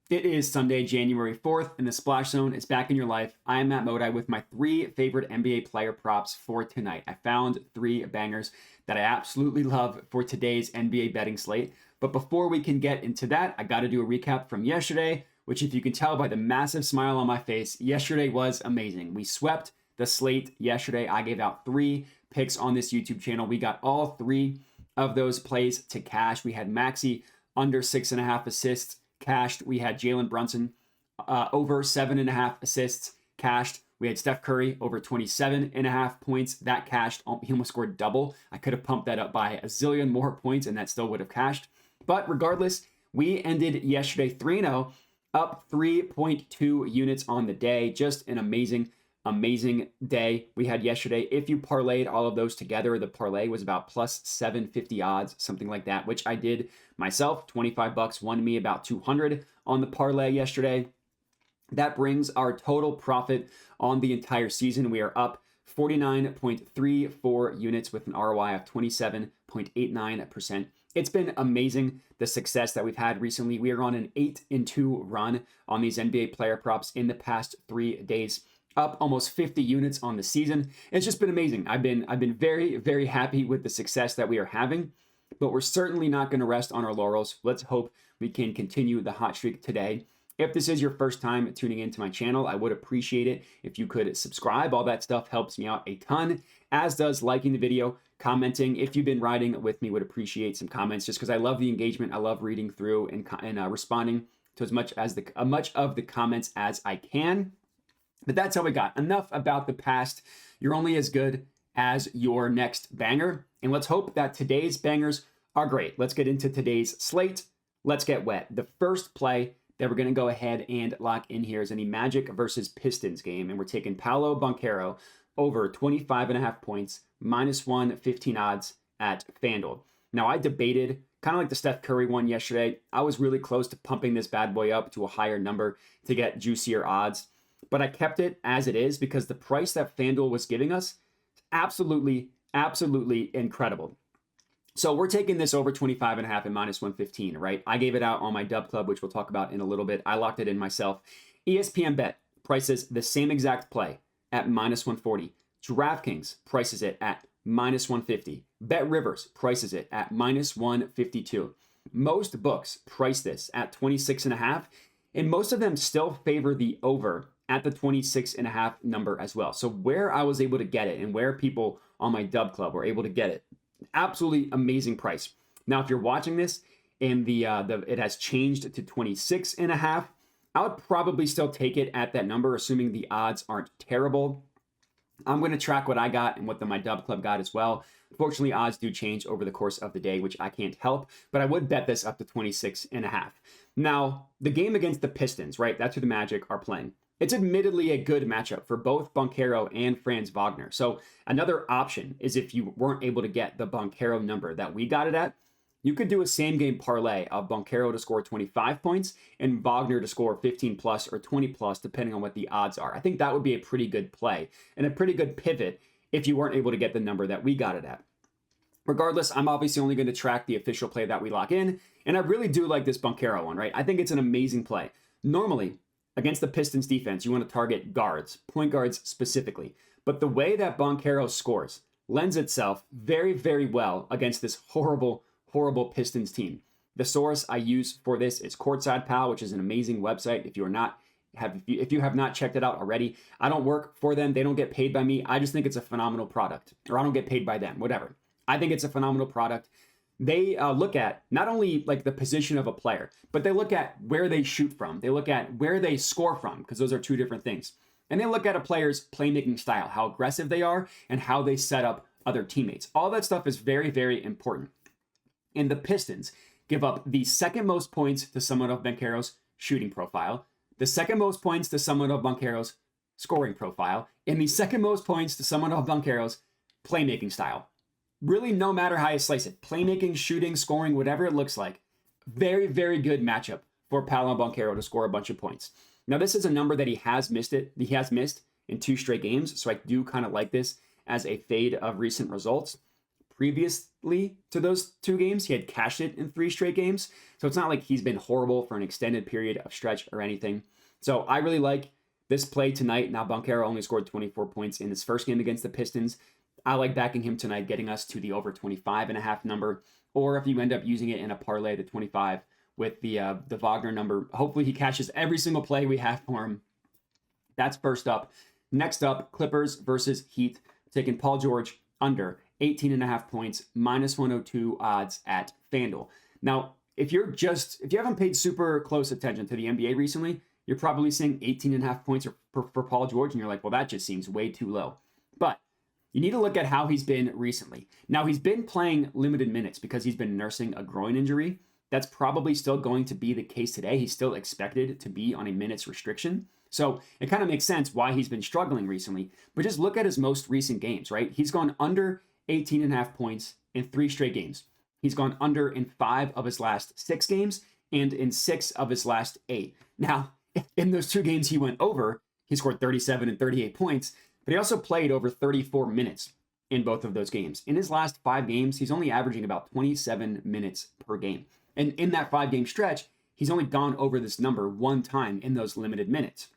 It is Sunday, January 4th, and the Splash Zone is back in your life. I am Matt Modi with my 3 favorite NBA player props for tonight. I found 3 bangers that I absolutely love for today's NBA betting slate. But before we can get into that, I got to do a recap from yesterday, which if you can tell by the massive smile on my face, yesterday was amazing. We swept the slate yesterday. I gave out 3 picks on this YouTube channel. We got all 3 of those plays to cash. We had Maxey under 6.5 assists cashed. We had Jalen Brunson over 7.5 assists cashed. We had Steph Curry over 27.5 points. That cashed. He almost scored double. I could have pumped that up by a zillion more points and that still would have cashed. But regardless, we ended yesterday 3-0, up 3.2 units on the day. Just an amazing day we had yesterday. If you parlayed all of those together, the parlay was about plus 750 odds, something like that, which I did myself. $25 won me about 200 on the parlay yesterday. That brings our total profit on the entire season. We are up 49.34 units with an ROI of 27.89%. It's been amazing, the success that we've had recently. We are on an 8-2 run on these NBA player props in the past 3 days. Up almost 50 units on the season. It's just been amazing. I've been very, very happy with the success that we are having, but we're certainly not going to rest on our laurels. Let's hope we can continue the hot streak today. If this is your first time tuning into my channel, I would appreciate it if you could subscribe. All that stuff helps me out a ton, as does liking the video, commenting. If you've been riding with me, would appreciate some comments just because I love the engagement. I love reading through and responding to as much of the comments as I can. But that's how we got. Enough about the past. You're only as good as your next banger. And let's hope that today's bangers are great. Let's get into today's slate. Let's get wet. The first play that we're going to go ahead and lock in here is any Magic versus Pistons game. And we're taking Paolo Banchero over 25.5 points, minus 115 odds at FanDuel. Now, I debated, kind of like the Steph Curry one yesterday. I was really close to pumping this bad boy up to a higher number to get juicier odds. But I kept it as it is because the price that FanDuel was giving us is absolutely incredible. So we're taking this over 25.5 and minus 115, right? I gave it out on my Dub Club, which we'll talk about in a little bit. I locked it in myself. ESPN Bet prices the same exact play at minus 140. DraftKings prices it at minus 150. Bet Rivers prices it at minus 152. Most books price this at 26.5, and most of them still favor the over at the 26.5 number as well. So where I was able to get it and where people on my Dub Club were able to get it, absolutely amazing price. Now, if you're watching this and it has changed to 26.5, I would probably still take it at that number, assuming the odds aren't terrible. I'm going to track what I got and what my Dub Club got as well. Unfortunately, odds do change over the course of the day, which I can't help, but I would bet this up to 26.5. Now, the game against the Pistons, right? That's who the Magic are playing. It's admittedly a good matchup for both Banchero and Franz Wagner. So another option is if you weren't able to get the Banchero number that we got it at, you could do a same game parlay of Banchero to score 25 points and Wagner to score 15 plus or 20 plus, depending on what the odds are. I think that would be a pretty good play and a pretty good pivot if you weren't able to get the number that we got it at. Regardless, I'm obviously only going to track the official play that we lock in. And I really do like this Banchero one, right? I think it's an amazing play. Normally, against the Pistons defense, you want to target guards, point guards specifically. But the way that Banchero scores lends itself very, very well against this horrible Pistons team. The source I use for this is Courtside Pal, which is an amazing website. If you have not checked it out already, I don't work for them. They don't get paid by me. I just think it's a phenomenal product, or I don't get paid by them, whatever. I think it's a phenomenal product. They look at not only like the position of a player, but they look at where they shoot from. They look at where they score from, because those are two different things. And they look at a player's playmaking style, how aggressive they are, and how they set up other teammates. All that stuff is very, very important. And the Pistons give up the second most points to someone of Banchero's shooting profile, the second most points to someone of Banchero's scoring profile, and the second most points to someone of Banchero's playmaking style. Really, no matter how you slice it, playmaking, shooting, scoring, whatever it looks like, very, very good matchup for Paolo Banchero to score a bunch of points. Now, this is a number that he has missed in 2 straight games, so I do kind of like this as a fade of recent results. previously to those 2 games. He had cashed it in 3 straight games. So it's not like he's been horrible for an extended period of stretch or anything. So I really like this play tonight. Now, Banchero only scored 24 points in his first game against the Pistons. I like backing him tonight, getting us to the over 25.5 number. Or if you end up using it in a parlay, the 25 with the Wagner number. Hopefully he cashes every single play we have for him. That's first up. Next up, Clippers versus Heat. Taking Paul George under 18.5 points, -102 odds at FanDuel. Now, if you haven't paid super close attention to the NBA recently, you're probably seeing 18.5 points for Paul George, and you're like, well, that just seems way too low. But you need to look at how he's been recently. Now, he's been playing limited minutes because he's been nursing a groin injury. That's probably still going to be the case today. He's still expected to be on a minutes restriction. So it kind of makes sense why he's been struggling recently. But just look at his most recent games, right? He's gone under 18.5 points in 3 straight games. He's gone under in 5 of his last 6 games and in 6 of his last 8. Now, in those 2 games he went over, he scored 37 and 38 points, but he also played over 34 minutes in both of those games. In his last 5 games, he's only averaging about 27 minutes per game. And in that 5-game stretch, he's only gone over this number 1 time in those limited minutes.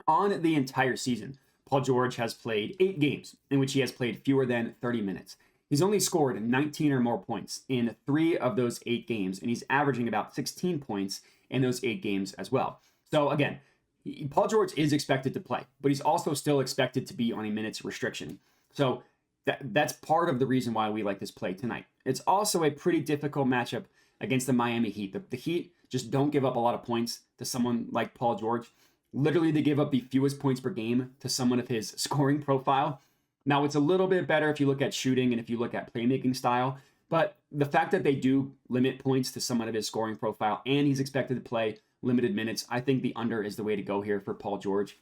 On the entire season, Paul George has played 8 games in which he has played fewer than 30 minutes. He's only scored 19 or more points in 3 of those 8 games, and he's averaging about 16 points in those 8 games as well. So again, Paul George is expected to play, but he's also still expected to be on a minutes restriction. So that's part of the reason why we like this play tonight. It's also a pretty difficult matchup against the Miami Heat. The Heat just don't give up a lot of points to someone like Paul George. Literally, they give up the fewest points per game to someone of his scoring profile. Now, it's a little bit better if you look at shooting and if you look at playmaking style, but the fact that they do limit points to someone of his scoring profile and he's expected to play limited minutes, I think the under is the way to go here for Paul George.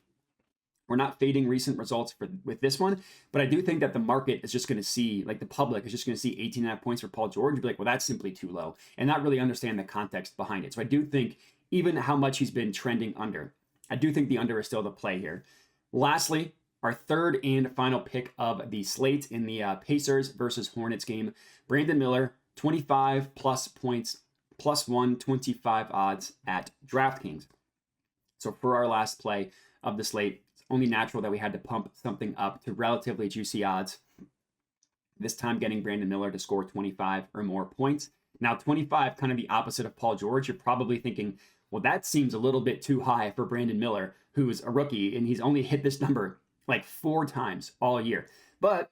We're not fading recent results with this one, but I do think that the market is just going to see, like the public is just going to see 18.5 points for Paul George and be like, well, that's simply too low, and not really understand the context behind it. So I do think even how much he's been trending under, I do think the under is still the play here. Lastly, our third and final pick of the slate in the Pacers versus Hornets game, Brandon Miller, 25 plus points, +125 odds at DraftKings. So for our last play of the slate, only natural that we had to pump something up to relatively juicy odds. This time getting Brandon Miller to score 25 or more points. Now 25, kind of the opposite of Paul George. You're probably thinking, well, that seems a little bit too high for Brandon Miller, who's a rookie, and he's only hit this number like 4 times all year. But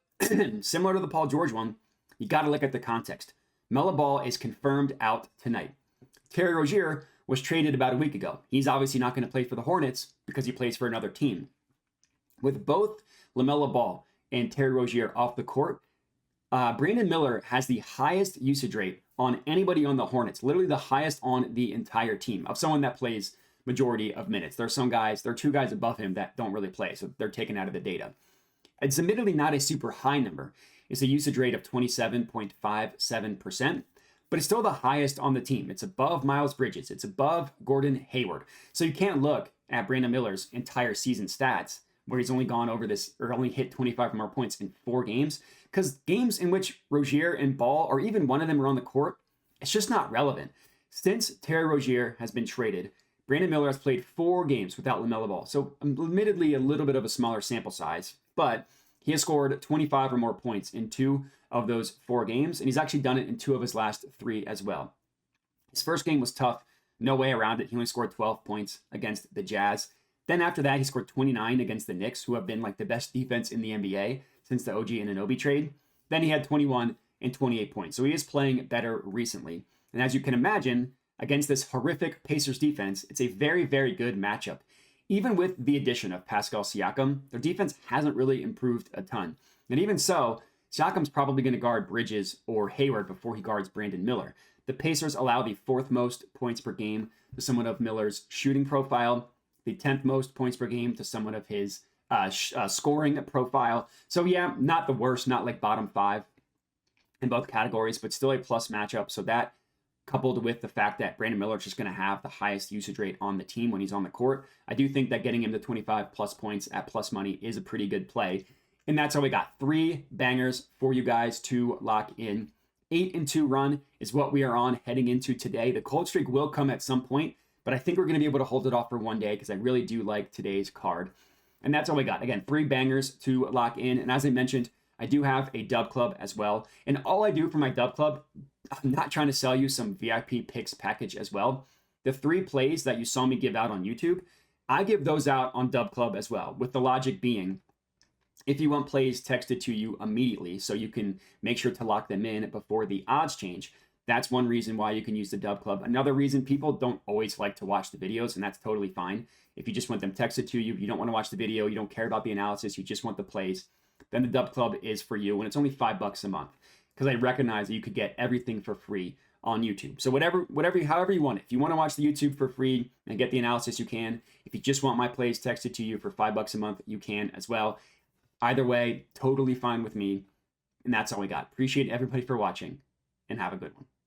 similar to the Paul George one, you got to look at the context. Melo Ball is confirmed out tonight. Terry Rozier was traded about a week ago. He's obviously not going to play for the Hornets because he plays for another team. With both LaMelo Ball and Terry Rozier off the court, Brandon Miller has the highest usage rate on anybody on the Hornets, literally the highest on the entire team of someone that plays majority of minutes. There are 2 guys above him that don't really play, so they're taken out of the data. It's admittedly not a super high number. It's a usage rate of 27.57%, but it's still the highest on the team. It's above Miles Bridges. It's above Gordon Hayward. So you can't look at Brandon Miller's entire season stats where he's only gone over this or only hit 25 or more points in 4 games, because games in which Rozier and Ball, or even one of them are on the court, it's just not relevant. Since Terry Rozier has been traded, Brandon Miller has played 4 games without LaMelo Ball. So admittedly a little bit of a smaller sample size, but he has scored 25 or more points in 2 of those 4 games, and he's actually done it in 2 of his last 3 as well. His first game was tough, no way around it. He only scored 12 points against the Jazz. Then after that, he scored 29 against the Knicks, who have been like the best defense in the NBA since the OG Anunoby trade. Then he had 21 and 28 points. So he is playing better recently. And as you can imagine, against this horrific Pacers defense, it's a very, very good matchup. Even with the addition of Pascal Siakam, their defense hasn't really improved a ton. And even so, Siakam's probably going to guard Bridges or Hayward before he guards Brandon Miller. The Pacers allow the 4th most points per game to someone of Miller's shooting profile, the 10th most points per game to someone of his scoring profile. So yeah, not the worst, not like bottom 5 in both categories, but still a plus matchup. So that, coupled with the fact that Brandon Miller is just going to have the highest usage rate on the team when he's on the court, I do think that getting him to 25 plus points at plus money is a pretty good play. And that's how we got 3 bangers for you guys to lock in. 8-2 run is what we are on heading into today. The cold streak will come at some point, but I think we're going to be able to hold it off for one day because I really do like today's card. And that's all we got. Again, 3 bangers to lock in. And as I mentioned, I do have a dub club as well. And all I do for my dub club, I'm not trying to sell you some VIP picks package as well. The 3 plays that you saw me give out on YouTube, I give those out on dub club as well, with the logic being, if you want plays texted to you immediately so you can make sure to lock them in before the odds change, that's one reason why you can use the dub club. Another reason, people don't always like to watch the videos, and that's totally fine. If you just want them texted to you, you don't want to watch the video, you don't care about the analysis, you just want the plays, then the dub club is for you, and it's only $5 a month because I recognize that you could get everything for free on YouTube. So however you want it. If you want to watch the YouTube for free and get the analysis, you can. If you just want my plays texted to you for $5 a month, you can as well. Either way, totally fine with me. And that's all we got. Appreciate everybody for watching, and have a good one.